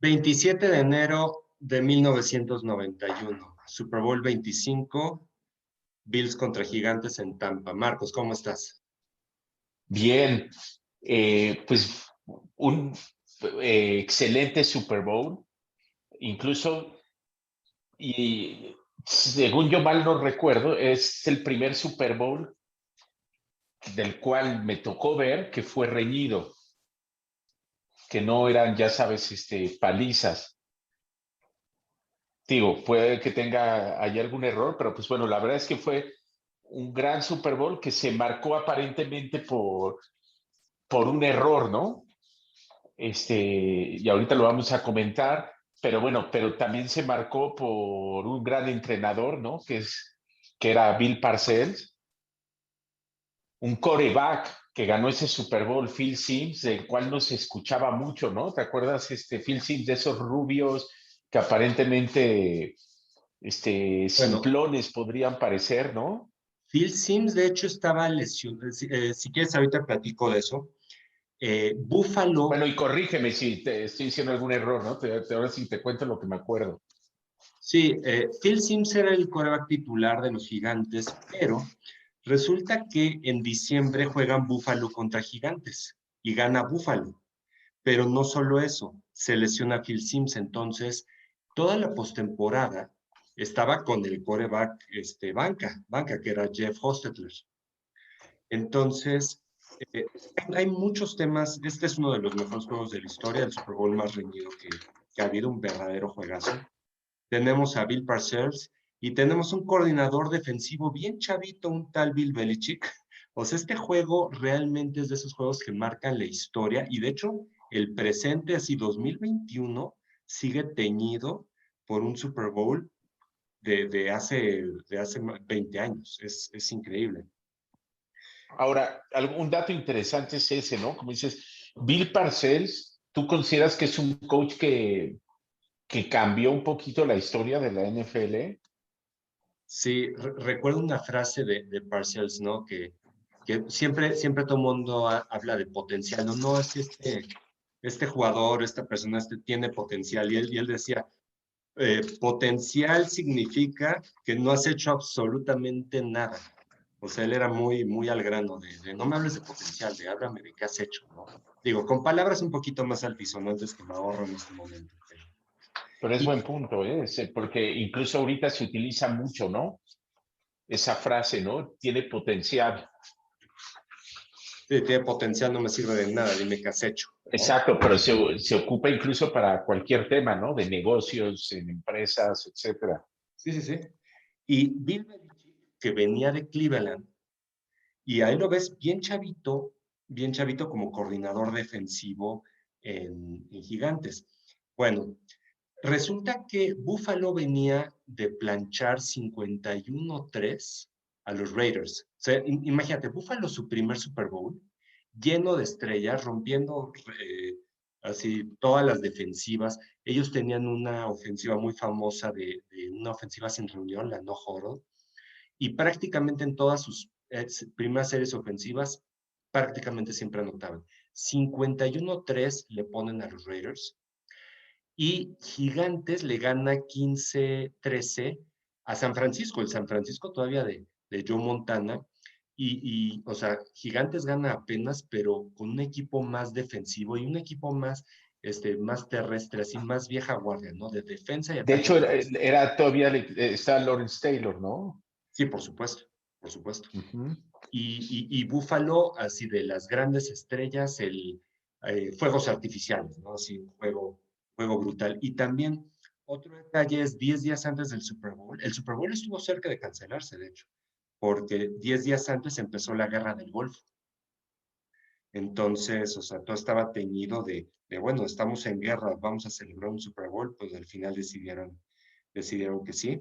27 de enero de 1991, Super Bowl 25, Bills contra Gigantes en Tampa. Marcos, ¿cómo estás? Bien, pues un excelente Super Bowl, incluso, y según yo mal no recuerdo, es el primer Super Bowl del cual me tocó ver que fue reñido, que no eran, ya sabes, palizas. Digo, puede que hay algún error, pero pues bueno, la verdad es que fue un gran Super Bowl que se marcó aparentemente por un error, ¿no? Y ahorita lo vamos a comentar, pero bueno, pero también se marcó por un gran entrenador, ¿no? Que era Bill Parcells, un quarterback que ganó ese Super Bowl, Phil Simms, del cual no se escuchaba mucho, ¿no? ¿Te acuerdas, Phil Simms, de esos rubios que aparentemente, Bueno, simplones podrían parecer, ¿no? Phil Simms de hecho estaba lesionado. Si quieres, ahorita platico de eso. Buffalo, Bueno, y corrígeme si te estoy diciendo algún error, ¿no? Ahora sí te cuento lo que me acuerdo. sí, Phil Simms era el quarterback titular de los Gigantes, pero resulta que en diciembre juegan Buffalo contra Gigantes y gana Buffalo. Pero no solo eso, se lesiona Phil Simms, entonces toda la postemporada estaba con el quarterback banca, que era Jeff Hostetler. Entonces, eh, hay muchos temas. Este es uno de los mejores juegos de la historia, el Super Bowl más reñido que ha habido, un verdadero juegazo. Tenemos a Bill Parcells y tenemos un coordinador defensivo bien chavito, un tal Bill Belichick. O sea, este juego realmente es de esos juegos que marcan la historia y de hecho el presente, así 2021, sigue teñido por un Super Bowl de hace 20 años. Es increíble. Ahora, un dato interesante es ese, ¿no? Como dices, Bill Parcells, ¿tú consideras que es un coach que cambió un poquito la historia de la NFL? Sí, recuerdo una frase de Parcells, ¿no? Que siempre todo el mundo habla de potencial, no, no, es que este jugador, esta persona, tiene potencial. Y él decía, potencial significa que no has hecho absolutamente nada. O sea, él era muy, muy al grano de no me hables de potencial, háblame de qué has hecho, ¿no? Digo, con palabras un poquito más altisonantes que me ahorro en este momento. Pero es Y buen punto, ¿eh? Porque incluso ahorita se utiliza mucho, ¿no? Esa frase, ¿no? Tiene potencial. si tiene potencial, no me sirve de nada, dime qué has hecho, ¿no? Exacto, pero se ocupa incluso para cualquier tema, ¿no? De negocios, en empresas, etcétera. Sí, sí, sí. Y Bill Belichick, que venía de Cleveland, y ahí lo ves bien chavito como coordinador defensivo en Gigantes. Bueno, resulta que Buffalo venía de planchar 51-3 a los Raiders. O sea, imagínate, Buffalo su primer Super Bowl, lleno de estrellas, rompiendo así todas las defensivas. Ellos tenían una ofensiva muy famosa de una ofensiva sin reunión, la no huddle, y prácticamente en todas sus primeras series ofensivas, prácticamente siempre anotaban. 51-3 le ponen a los Raiders y Gigantes le gana 15-13 a San Francisco, el San Francisco todavía de Joe Montana, o sea, Gigantes gana apenas, pero con un equipo más defensivo y un equipo más terrestre, así más vieja guardia, ¿no? De defensa y De ataque hecho, terrestre. todavía está Lawrence Taylor, ¿no? Sí, por supuesto, por supuesto. Ujú. Y Buffalo, así de las grandes estrellas, fuegos artificiales, ¿no? Así, juego brutal. Y también, otro detalle es 10 días antes del Super Bowl. El Super Bowl estuvo cerca de cancelarse, de hecho, porque 10 días antes empezó la Guerra del Golfo. Entonces, o sea, todo estaba teñido bueno, estamos en guerra, vamos a celebrar un Super Bowl, pues al final decidieron que sí.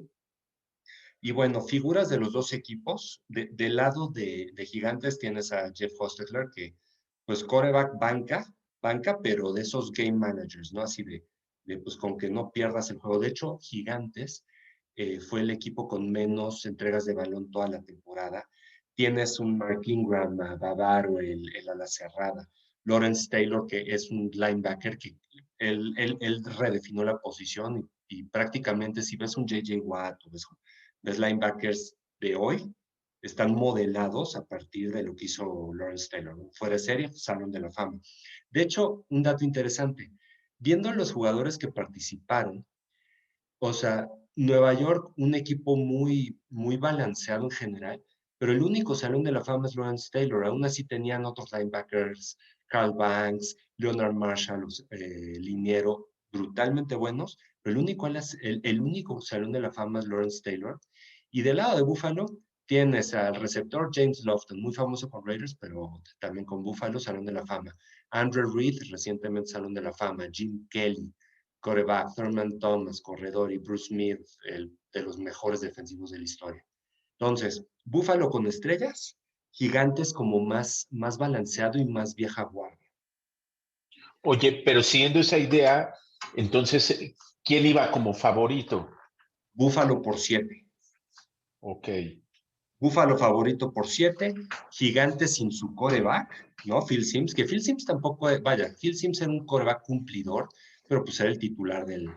Y bueno, figuras de los dos equipos. Del lado de Gigantes tienes a Jeff Hostetler, que pues quarterback banca, pero de esos game managers, ¿no? Así pues con que no pierdas el juego. De hecho, Gigantes fue el equipo con menos entregas de balón toda la temporada. Tienes un Mark Ingram, a Bavaro, el ala cerrada. Lawrence Taylor, que es un linebacker que él redefinió la posición y prácticamente si ves un J.J. Watt o ves linebackers de hoy, están modelados a partir de lo que hizo Lawrence Taylor, ¿no? Fuera de serie, Salón de la Fama. De hecho, un dato interesante, viendo los jugadores que participaron, o sea, Nueva York, un equipo muy balanceado en general, pero el único Salón de la Fama es Lawrence Taylor. Aún así tenían otros linebackers, Carl Banks, Leonard Marshall, liniero, brutalmente buenos, pero el único Salón de la Fama es Lawrence Taylor. Y del lado de Buffalo tienes al receptor James Lofton, muy famoso con Raiders, pero también con Buffalo, Salón de la Fama. Andrew Reid, recientemente Salón de la Fama. Jim Kelly, quarterback, Thurman Thomas, corredor, y Bruce Smith, de los mejores defensivos de la historia. Entonces, Búfalo con estrellas, Gigantes como más balanceado y más vieja guardia. Oye, pero siguiendo esa idea, entonces, ¿quién iba como favorito? Búfalo por 7. Ok. Búfalo favorito por 7, Gigantes sin su coreback, ¿no? Phil Simms, que Phil Simms tampoco, vaya, Phil Simms era un coreback cumplidor, pero pues era el titular del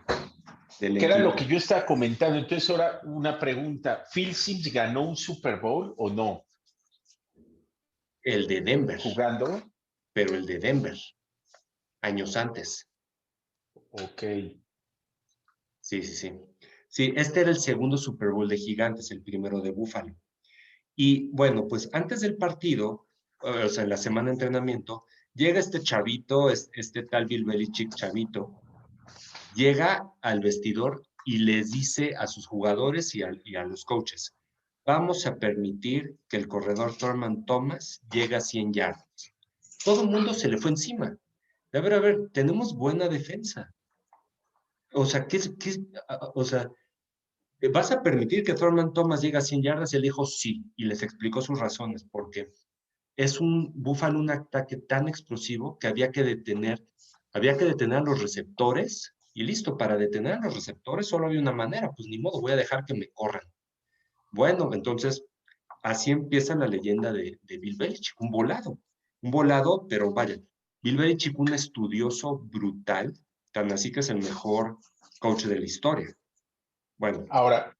Que era lo equipo. que yo estaba comentando. Entonces, ahora una pregunta. ¿Phil Simms ganó un Super Bowl o no? El de Denver, Jugando. pero el de Denver, años antes. Ok. Sí, sí, sí. Sí, este era el segundo Super Bowl de Gigantes, el primero de Búfalo. Y bueno, pues antes del partido, o sea, en la semana de entrenamiento, llega este chavito, este tal Bill Belichick chavito, llega al vestidor y les dice a sus jugadores y a los coaches, vamos a permitir que el corredor Thurman Thomas llegue a 100 yardas. Todo el mundo se le fue encima. A ver, tenemos buena defensa. O sea, o sea, ¿vas a permitir que Thurman Thomas llegue a 100 yardas? Y él dijo sí, y les explicó sus razones, porque es un Búfalo, un ataque tan explosivo que había que detener a los receptores, y listo, para detener a los receptores solo había una manera, pues ni modo, voy a dejar que me corran. Bueno, entonces, así empieza la leyenda de Bill Belichick, un volado, pero vaya, Bill Belichick, un estudioso brutal, tan así que es el mejor coach de la historia. Bueno, Ahora,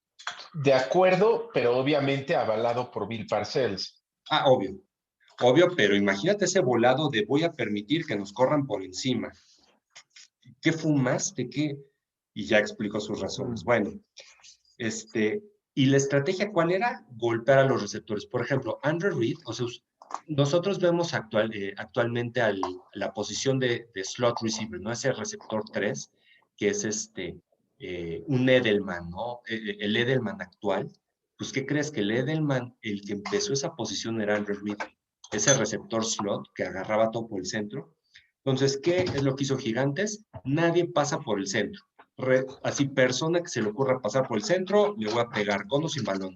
de acuerdo, pero obviamente avalado por Bill Parcells. obvio, pero imagínate ese volado de voy a permitir que nos corran por encima. ¿Qué fumaste? ¿Qué? Y ya explicó sus razones. Bueno, y la estrategia, ¿cuál era? Golpear a los receptores. Por ejemplo, Andrew Reid, o sea, nosotros vemos actualmente la posición de slot receiver, ¿no? Ese receptor 3, que es un Edelman, ¿no? El Edelman actual. Pues, ¿qué crees? Que el Edelman, el que empezó esa posición era Andrew Reid, ese receptor slot que agarraba todo por el centro. Entonces, ¿qué es lo que hizo Gigantes? Nadie pasa por el centro. Así, persona que se le ocurra pasar por el centro, le voy a pegar con o sin balón.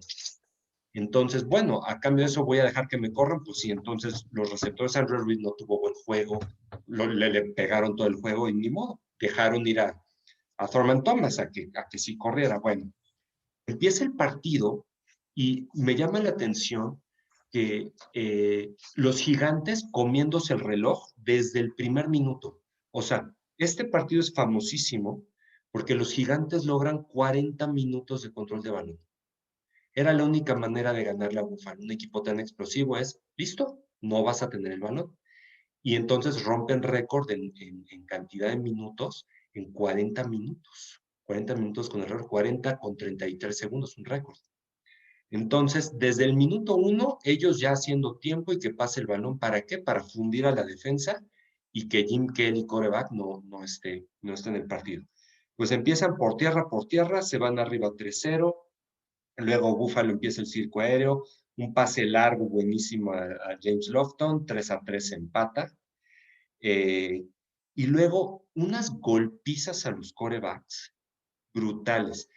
Entonces, bueno, a cambio de eso voy a dejar que me corran, pues sí, entonces los receptores, Andrew Reid no tuvo buen juego, le pegaron todo el juego y ni modo, dejaron ir a Thurman Thomas a que sí corriera. Bueno, empieza el partido y me llama la atención que los Gigantes comiéndose el reloj desde el primer minuto. O sea, este partido es famosísimo porque los Gigantes logran 40 minutos de control de balón. Era la única manera de ganarle a Buffalo. Un equipo tan explosivo es, listo, no vas a tener el balón. Y entonces rompen récord en cantidad de minutos en 40 minutos. 40 minutos con error, 40 con 33 segundos, un récord. Entonces, desde el minuto 1, ellos ya haciendo tiempo y que pase el balón, ¿para qué? Para fundir a la defensa y que Jim Kelly, quarterback, no esté en el partido. Pues empiezan por tierra, se van arriba 3-0, luego Buffalo empieza el circo aéreo, un pase largo buenísimo a James Lofton, 3-3 empata, y luego unas golpizas a los quarterbacks brutales.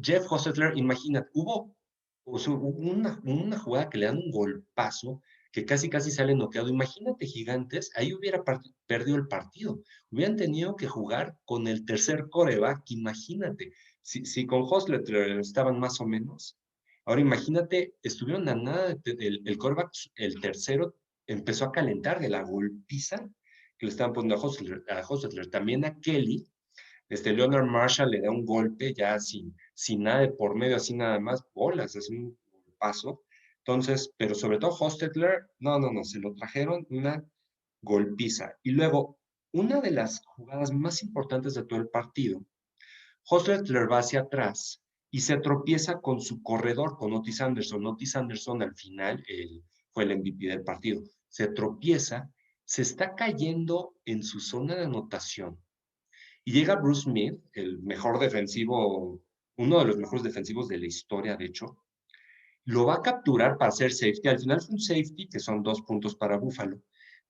Jeff Hostetler, imagínate, hubo una jugada que le dan un golpazo que casi sale noqueado. Imagínate, Gigantes, ahí hubiera perdido el partido. Hubieran tenido que jugar con el tercer coreback, imagínate. Si con Hostetler estaban más o menos, ahora imagínate, estuvieron a nada, el coreback, el tercero, empezó a calentar de la golpiza que le estaban poniendo a Hostetler. También a Kelly, Leonard Marshall le da un golpe ya sin nada de por medio, así nada más, bolas, es un paso. Entonces, pero sobre todo Hostetler, no, se lo trajeron una golpiza. Y luego, una de las jugadas más importantes de todo el partido, Hostetler va hacia atrás y se tropieza con su corredor, con Otis Anderson. Otis Anderson al final fue el MVP del partido. Se tropieza, se está cayendo en su zona de anotación y llega Bruce Smith, el mejor defensivo, uno de los mejores defensivos de la historia, de hecho, lo va a capturar para hacer safety. Al final fue un safety, que son 2 puntos para Buffalo,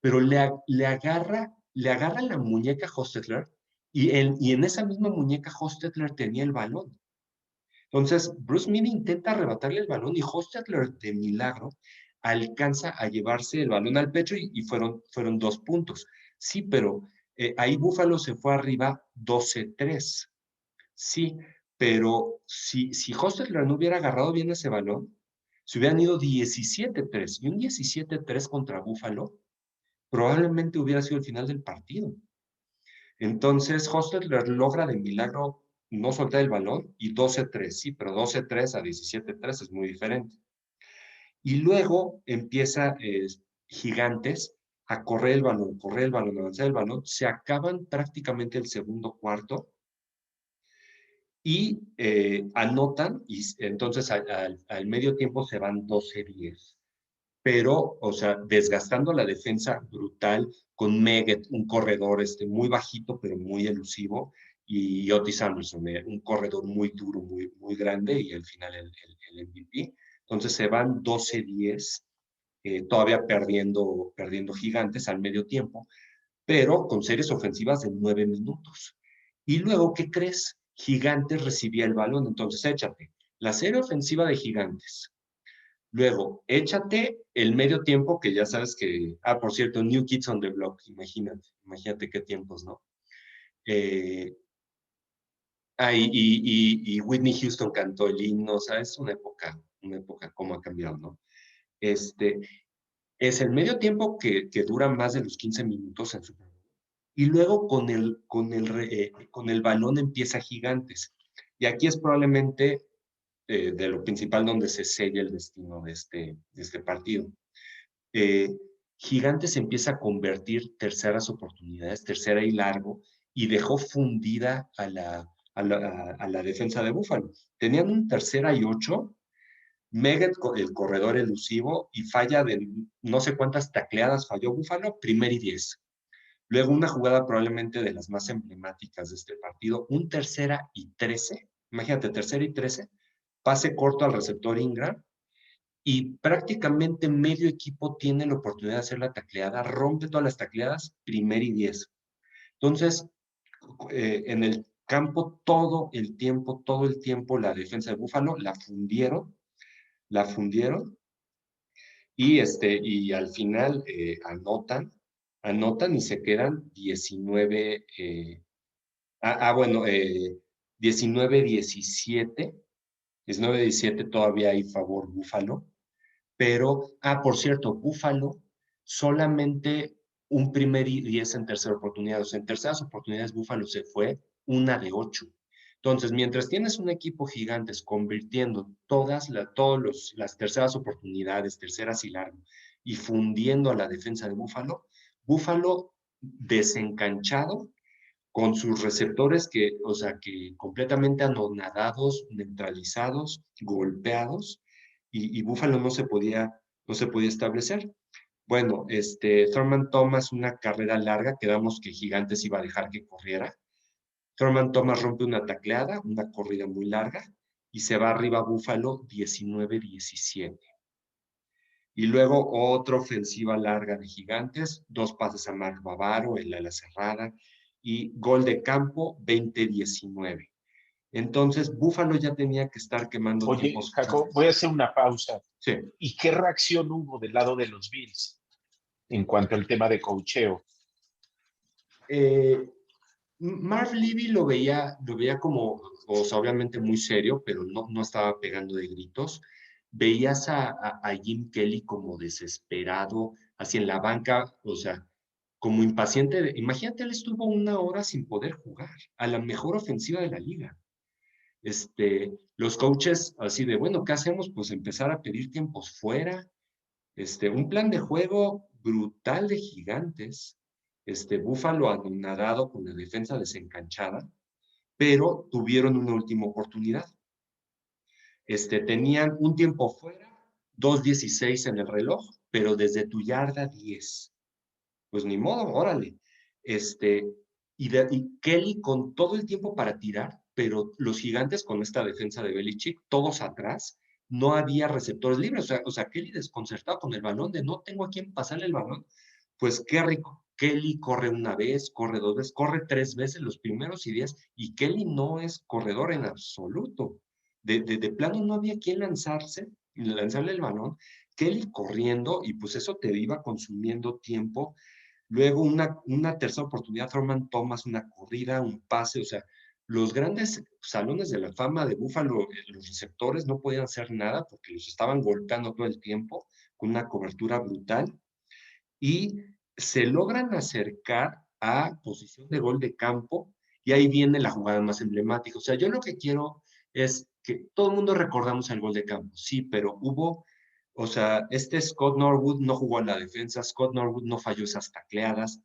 pero le agarra la muñeca Hostetler y en esa misma muñeca Hostetler tenía el balón. Entonces, Bruce Smith intenta arrebatarle el balón y Hostetler, de milagro, alcanza a llevarse el balón al pecho y fueron 2 puntos. Sí, pero ahí Buffalo se fue arriba 12-3. Sí, pero si Hostetler no hubiera agarrado bien ese balón, se hubieran ido 17-3. Y un 17-3 contra Buffalo probablemente hubiera sido el final del partido. Entonces, Hostetler logra de milagro no soltar el balón y 12-3, sí, pero 12-3 a 17-3 es muy diferente. Y luego empieza Gigantes a correr el balón, avanzar el balón. Se acaban prácticamente el segundo cuarto y anotan, y entonces al medio tiempo se van 12-10. Pero, o sea, desgastando la defensa brutal con Meggett, un corredor muy bajito, pero muy elusivo, y Otis Anderson, un corredor muy duro, muy grande, y al final el MVP. Entonces se van 12-10, todavía perdiendo Gigantes al medio tiempo, pero con series ofensivas de 9 minutos. Y luego, ¿qué crees? Gigantes recibía el balón, entonces échate la serie ofensiva de Gigantes. Luego, échate el medio tiempo, que ya sabes que, por cierto, New Kids on the Block, imagínate qué tiempos, ¿no? Eh, y Whitney Houston cantó el himno, o sea, es una época cómo ha cambiado, ¿no? Este, es el medio tiempo que dura más de los 15 minutos en su y luego con el balón empieza Gigantes. Y aquí es probablemente de lo principal donde se sella el destino de este partido. Eh, Gigantes empieza a convertir terceras oportunidades, tercera y largo, y dejó fundida a la defensa de Búfalo. Tenían un tercera y 8, Meggett, el corredor elusivo, y falla de no sé cuántas tacleadas falló Búfalo, primer y 10. Luego una jugada probablemente de las más emblemáticas de este partido, un tercera y 13, imagínate, tercera y 13, pase corto al receptor Ingram, y prácticamente medio equipo tiene la oportunidad de hacer la tacleada, rompe todas las tacleadas, primer y 10. Entonces, en el campo todo el tiempo la defensa de Búfalo la fundieron y al final anotan y se quedan 19, bueno, 19-17, 19-17 todavía hay favor Búfalo, pero, por cierto, Búfalo solamente un primer y 10 en tercera oportunidad. O sea, en terceras oportunidades Búfalo se fue 1 de 8. Entonces, mientras tienes un equipo gigantes convirtiendo todas las terceras oportunidades, terceras y largo, y fundiendo a la defensa de Búfalo, Búfalo desencanchado con sus receptores o sea, que completamente anonadados, neutralizados, golpeados, y Buffalo no se podía establecer. Bueno, Thurman Thomas, una carrera larga, quedamos que Gigantes iba a dejar que corriera. Thurman Thomas rompe una tacleada, una corrida muy larga, y se va arriba Buffalo 19-17. Y luego otra ofensiva larga de Gigantes, 2 pases a Mark Bavaro, el ala cerrada, y gol de campo 20-19. Entonces, Buffalo ya tenía que estar quemando Oye, tiempos. Jacob, voy a hacer una pausa. Sí. ¿Y qué reacción hubo del lado de los Bills en cuanto al tema de coacheo? Marv Levy lo veía como, o sea, obviamente muy serio, pero no estaba pegando de gritos. Veías a Jim Kelly como desesperado, así en la banca, o sea, como impaciente. Imagínate, él estuvo 1 hora sin poder jugar a la mejor ofensiva de la liga. Los coaches así de, bueno, ¿qué hacemos? Pues empezar a pedir tiempos fuera. Un plan de juego brutal de Gigantes. Búfalo anonadado con la defensa desencanchada, pero tuvieron una última oportunidad. Tenían un tiempo fuera, 2:16 en el reloj, pero desde tu yarda 10. Pues ni modo, órale. Y Kelly con todo el tiempo para tirar, pero los Gigantes con esta defensa de Belichick, todos atrás, no había receptores libres. O sea, Kelly desconcertado con el balón de no tengo a quién pasarle el balón. Pues qué rico. Kelly corre 1 vez, corre 2 veces, corre 3 veces los primeros y 10, y Kelly no es corredor en absoluto. De plano no había quien lanzarle el balón. Kelly corriendo, y pues eso te iba consumiendo tiempo. Luego una tercera oportunidad, Thurman Thomas, una corrida, un pase. O sea, los grandes salones de la fama de Buffalo, los receptores no podían hacer nada porque los estaban golpeando todo el tiempo con una cobertura brutal, y se logran acercar a posición de gol de campo, y ahí viene la jugada más emblemática. O sea, yo lo que quiero es que todo el mundo recordamos el gol de campo, sí, pero o sea, Scott Norwood no jugó en la defensa, Scott Norwood no falló esas tacleadas.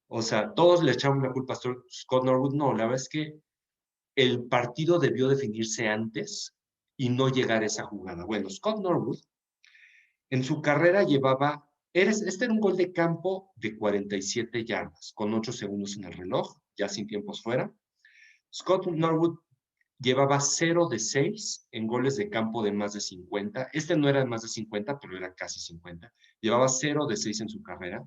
O sea, todos le echamos la culpa a Scott Norwood. No, la verdad es que el partido debió definirse antes y no llegar a esa jugada. Bueno, Scott Norwood en su carrera llevaba, este era un gol de campo de 47 yardas, con 8 segundos en el reloj, ya sin tiempos fuera. Scott Norwood llevaba 0 de 6 en goles de campo de más de 50. No era de más de 50, pero era casi 50. Llevaba 0 de 6 en su carrera.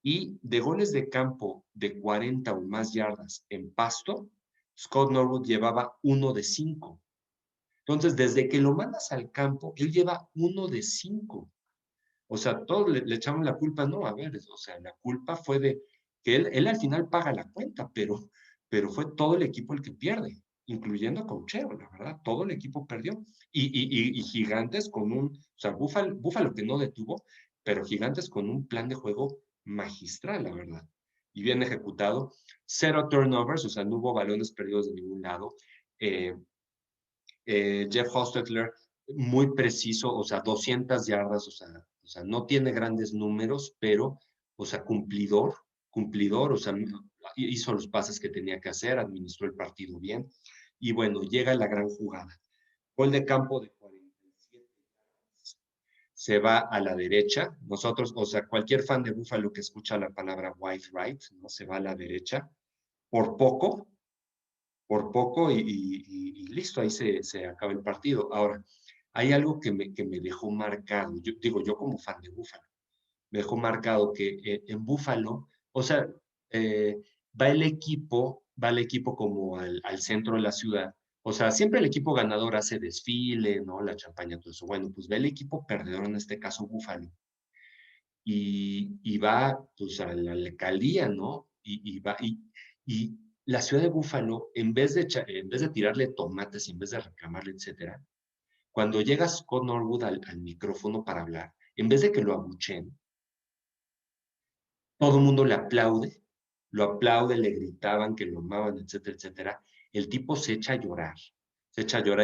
Y de goles de campo de 40 o más yardas en pasto, Scott Norwood llevaba 1 de 5. Entonces, desde que lo mandas al campo, él lleva 1 de 5. O sea, todos le echamos la culpa. No, a ver, o sea, la culpa fue de que él al final paga la cuenta, pero fue todo el equipo el que pierde, incluyendo coacheo, la verdad, todo el equipo perdió. Y Gigantes o sea, Búfalo que no detuvo, pero Gigantes con un plan de juego magistral, la verdad, y bien ejecutado. 0 turnovers, o sea, no hubo balones perdidos de ningún lado. Eh, Jeff Hostetler, muy preciso, o sea, 200 yardas, o sea, no tiene grandes números, pero, o sea, cumplidor, o sea, hizo los pases que tenía que hacer, administró el partido bien, y bueno, llega la gran jugada. Gol de campo de 47 yardas, se va a la derecha. Nosotros, o sea, cualquier fan de Buffalo que escucha la palabra wide right, ¿no? Se va a la derecha, por poco, y listo, ahí se acaba el partido. Ahora, hay algo que me dejó marcado. Yo digo, yo como fan de Búfalo, me dejó marcado que en Búfalo, o sea, eh, va el equipo como al centro de la ciudad. O sea, siempre el equipo ganador hace desfile, ¿no? La champaña, todo eso. Bueno, pues va el equipo perdedor, en este caso Búfalo, y va pues a la alcaldía, ¿no? Y la ciudad de Búfalo, en vez de tirarle tomates, en vez de reclamarle, etcétera, cuando llega Scott Norwood al micrófono para hablar, en vez de que lo abuchen, todo el mundo lo aplaude, le gritaban que lo amaban, etcétera, etcétera. El tipo se echa a llorar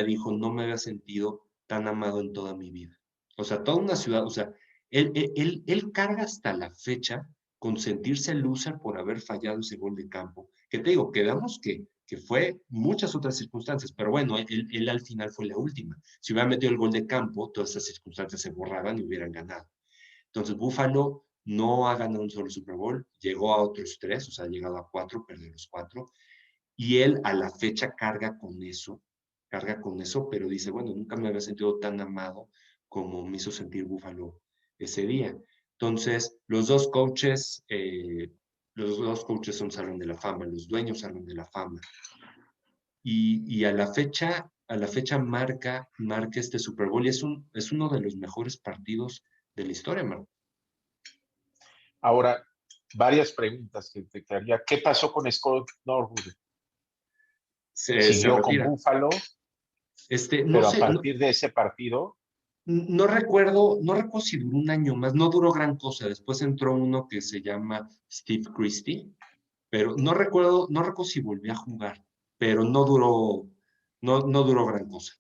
y dijo, no me había sentido tan amado en toda mi vida. O sea, toda una ciudad, o sea, él carga hasta la fecha con sentirse loser por haber fallado ese gol de campo. Que te digo, quedamos que fue muchas otras circunstancias, pero bueno, él al final fue la última. Si hubiera metido el gol de campo, todas esas circunstancias se borraban y hubieran ganado. Entonces, Buffalo no ha ganado un solo Super Bowl, llegó a otros 3, o sea, ha llegado a 4, perdió los 4, y él a la fecha carga con eso, pero dice, bueno, nunca me había sentido tan amado como me hizo sentir Buffalo ese día. Entonces, los dos coaches son Salón de la Fama, los dueños Salón de la Fama, y a la fecha marca este Super Bowl, y es uno de los mejores partidos de la historia, Marco. Ahora, varias preguntas que te haría. ¿Qué pasó con Scott Norwood? Se Siguió con retira. Buffalo, No pero a sé, no, partir de ese partido, No recuerdo si duró un año más, no duró gran cosa. Después entró uno que se llama Steve Christie, pero no recuerdo si volvió a jugar, pero no duró gran cosa.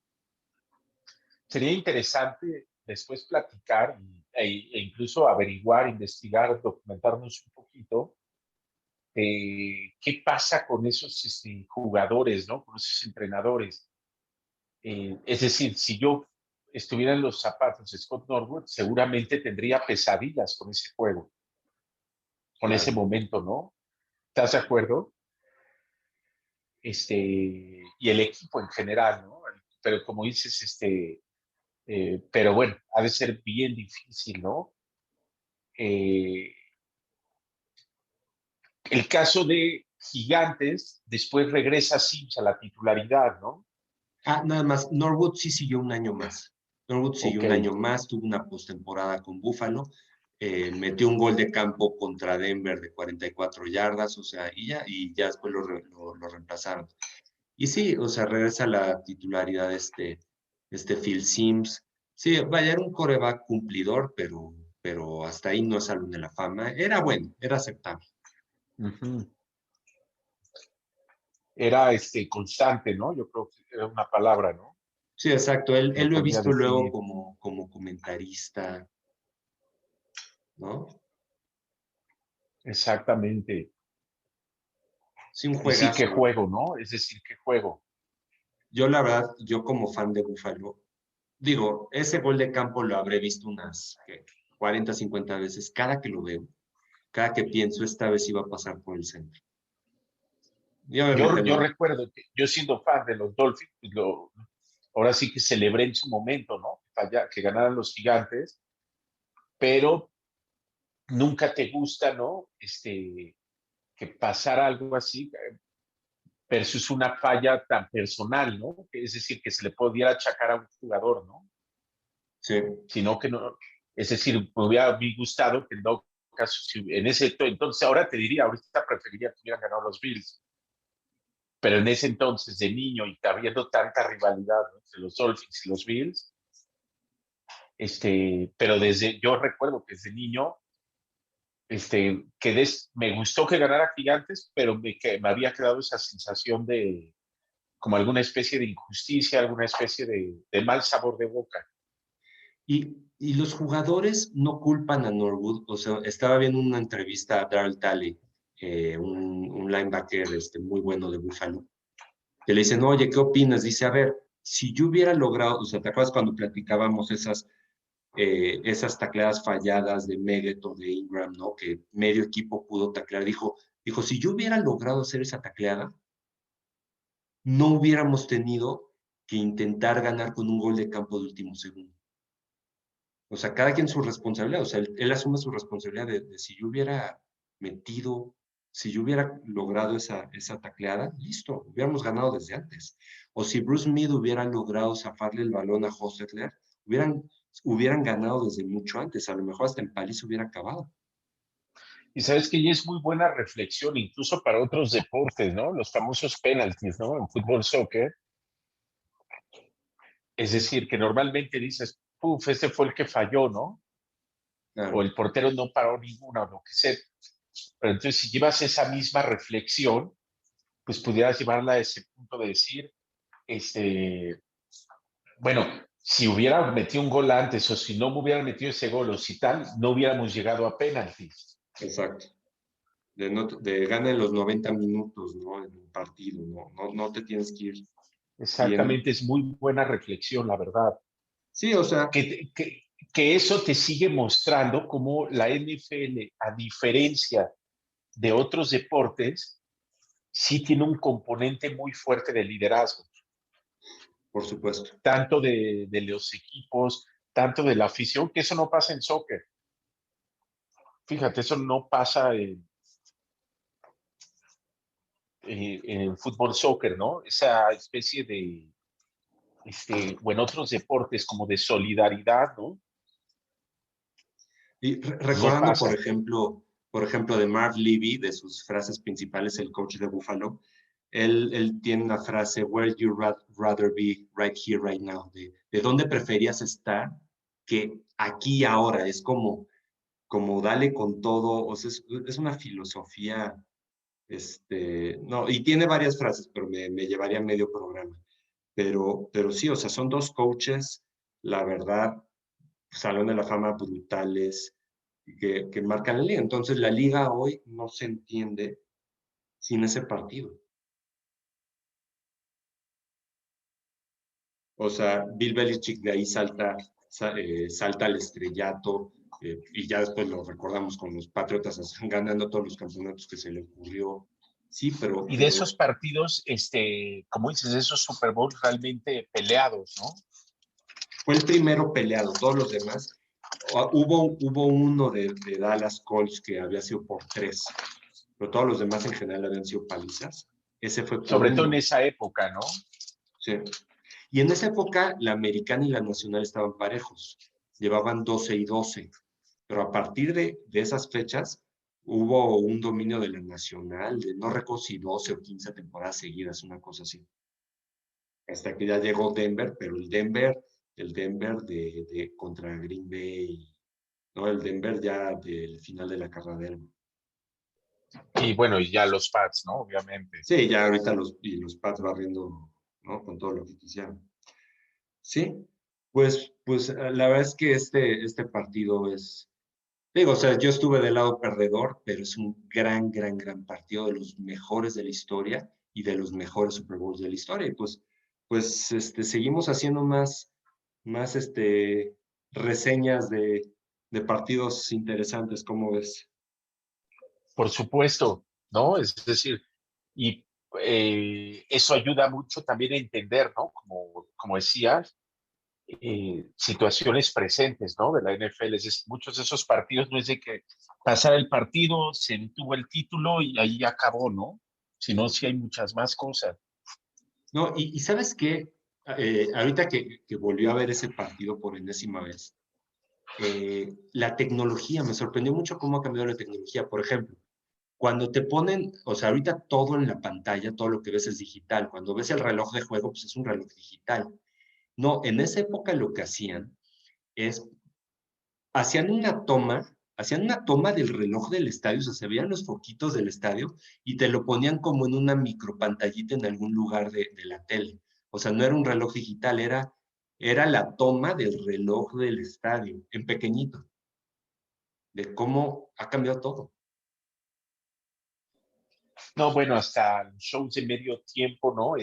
Sería interesante después platicar e incluso averiguar, investigar, documentarnos un poquito qué pasa con esos jugadores, ¿no? Con esos entrenadores. Es decir, si yo estuviera en los zapatos de Scott Norwood, seguramente tendría pesadillas con ese juego, con ese Claro. momento, ¿no? ¿Estás de acuerdo? Y el equipo en general, ¿no? Pero como dices, pero bueno, ha de ser bien difícil, ¿no? Eh, el caso de Gigantes, después regresa Sims a la titularidad, ¿no? Nada más, Norwood sí siguió un año más. Norwood siguió Ok, un año más, tuvo una postemporada con Buffalo, metió un gol de campo contra Denver de 44 yardas, o sea, y ya después lo reemplazaron. Y sí, o sea, regresa a la titularidad este Phil Simms. Sí, vaya, era un coreback cumplidor, pero hasta ahí no es salón de la fama. Era bueno, era aceptable. uh-huh. Era constante, ¿no? Yo creo que era una palabra, ¿no? Sí, exacto. Él Lo lo he podría visto luego definir. como comentarista, ¿no? Exactamente. Sí, un Y sí, qué juegazo. juego, ¿no? Es decir, qué juego. Yo, la verdad, yo como fan de Buffalo, digo, ese gol de campo lo habré visto unas, ¿qué? 40, 50 veces. Cada que lo veo, cada que pienso, esta vez iba a pasar por el centro. Y obviamente Yo no. recuerdo que yo siendo fan de los Dolphins, pues ahora sí que celebré en su momento, ¿no? Que ganaran los Gigantes, pero nunca te gusta, ¿no? Que pasara algo así versus una falla tan personal, ¿no? Es decir, que se le pudiera achacar a un jugador, ¿no? Sí. Sino que no, es decir, me hubiera gustado que no caso, en ese entonces, ahora te diría, ahorita preferiría que hubieran ganado los Bills, pero en ese entonces de niño y habiendo tanta rivalidad, ¿no? Entre los Dolphins y los Bills, pero yo recuerdo que desde niño, me gustó que ganara Gigantes, pero que me había quedado esa sensación de como alguna especie de injusticia, alguna especie de mal sabor de boca. Y los jugadores no culpan a Norwood. O sea, estaba viendo una entrevista a Darryl Talley, un linebacker muy bueno de Buffalo, que le dicen, oye, ¿qué opinas? Dice, a ver, si yo hubiera logrado, o sea, ¿te acuerdas cuando platicábamos esas tacleadas falladas de Meggett o de Ingram, ¿no? Que medio equipo pudo taclear. Dijo, si yo hubiera logrado hacer esa tacleada, no hubiéramos tenido que intentar ganar con un gol de campo de último segundo. O sea, cada quien su responsabilidad. O sea, él asume su responsabilidad de si yo hubiera metido, si yo hubiera logrado esa tacleada, listo, hubiéramos ganado desde antes. O si Bruce Mead hubiera logrado zafarle el balón a Hostetler, hubieran ganado desde mucho antes. A lo mejor hasta en París hubiera acabado. Y sabes que ya es muy buena reflexión, incluso para otros deportes, ¿no? Los famosos penalties, ¿no? En fútbol, soccer. Es decir, que normalmente dices, puf, ese fue el que falló, ¿no? O Claro. el portero no paró ninguna, o lo que sea. Pero entonces, si llevas esa misma reflexión, pues pudieras llevarla a ese punto de decir, este, bueno, si hubiera metido un gol antes, o si no me hubieran metido ese gol, o si tal, no hubiéramos llegado a penaltis. Exacto. De gana en los 90 minutos, ¿no? En un partido, ¿no? No te tienes que ir bien. Exactamente, es muy buena reflexión, la verdad. Sí, o sea, que, que, que eso te sigue mostrando cómo la NFL, a diferencia de otros deportes, sí tiene un componente muy fuerte de liderazgo, por supuesto. tanto de los equipos, tanto de la afición, que eso no pasa en soccer. Fíjate, eso no pasa en el fútbol soccer, ¿no? Esa especie de, o en otros deportes como de solidaridad, ¿no? Y No recordando, por pasa. ejemplo, de Marv Levy, de sus frases principales, el coach de Buffalo, él tiene una frase, where you rather be right here, right now, de dónde preferías estar que aquí y ahora, es como dale con todo, o sea, es una filosofía, no, y tiene varias frases, pero me llevaría medio programa. Pero sí, o sea, son dos coaches, la verdad, Salón de la Fama brutales, que marcan la liga. Entonces, la liga hoy no se entiende sin ese partido. O sea, Bill Belichick de ahí salta al estrellato, y ya después lo recordamos con los Patriotas ganando todos los campeonatos que se le ocurrió. Sí, Y de esos partidos, como dices, esos Super Bowls realmente peleados, ¿no? fue el primero peleado, todos los demás. Hubo uno de Dallas Colts que había sido por 3, pero todos los demás en general habían sido palizas. Ese fue por Sobre todo en 1. esa época, ¿no? Sí. Y en esa época la americana y la nacional estaban parejos, llevaban 12-12, pero a partir de esas fechas hubo un dominio de la nacional, de no recuerdo si 12 o 15 temporadas seguidas, una cosa así. Hasta que ya llegó Denver, pero el Denver contra Green Bay, ¿no? El Denver ya del final de la carrera. Y bueno, y ya los Pats, ¿no? Obviamente. Sí, ya ahorita los Pats barriendo, ¿no? Con todo lo que quisieran. Sí, pues la verdad es que este partido es, digo, o sea, yo estuve del lado perdedor, pero es un gran, gran, gran partido, de los mejores de la historia y de los mejores Super Bowls de la historia. Y seguimos haciendo más reseñas de partidos interesantes, ¿cómo ves? Por supuesto, ¿no? Es decir, y eso ayuda mucho también a entender, ¿no? Como decías, situaciones presentes, ¿no? De la NFL. Es decir, muchos de esos partidos no es de que pasara el partido, se detuvo el título y ahí acabó, ¿no? Sino sí hay muchas más cosas. No, y ¿sabes qué? Ahorita que volvió a ver ese partido por enésima vez, la tecnología, me sorprendió mucho cómo ha cambiado la tecnología. Por ejemplo, cuando te ponen, o sea, ahorita todo en la pantalla, todo lo que ves es digital. Cuando ves el reloj de juego, pues es un reloj digital. No, en esa época lo que es, hacían hacían una toma del reloj del estadio, o sea, se veían los foquitos del estadio y te lo ponían como en una micropantallita en algún lugar de la tele. O sea, no era un reloj digital, era la toma del reloj del estadio, en pequeñito, de cómo ha cambiado todo. No, bueno, hasta shows de medio tiempo, ¿no?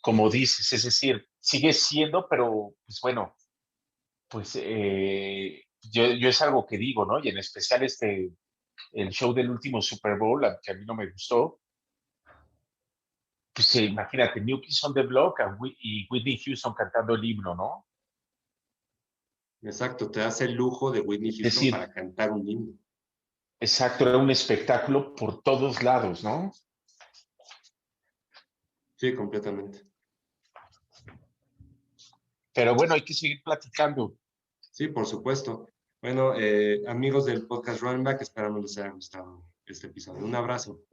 Como dices, es decir, sigue siendo, pero pues bueno, pues yo es algo que digo, ¿no? Y en especial el show del último Super Bowl, que a mí no me gustó, pues imagínate, New Kids on the Block y Whitney Houston cantando el himno, ¿no? Exacto, te das el lujo de Whitney Es Houston decir, para cantar un himno. exacto, era un espectáculo por todos lados, ¿no? Sí, completamente. Pero bueno, hay que seguir platicando. Sí, por supuesto. Bueno, amigos del podcast Running Back, esperamos les haya gustado este episodio. Un abrazo.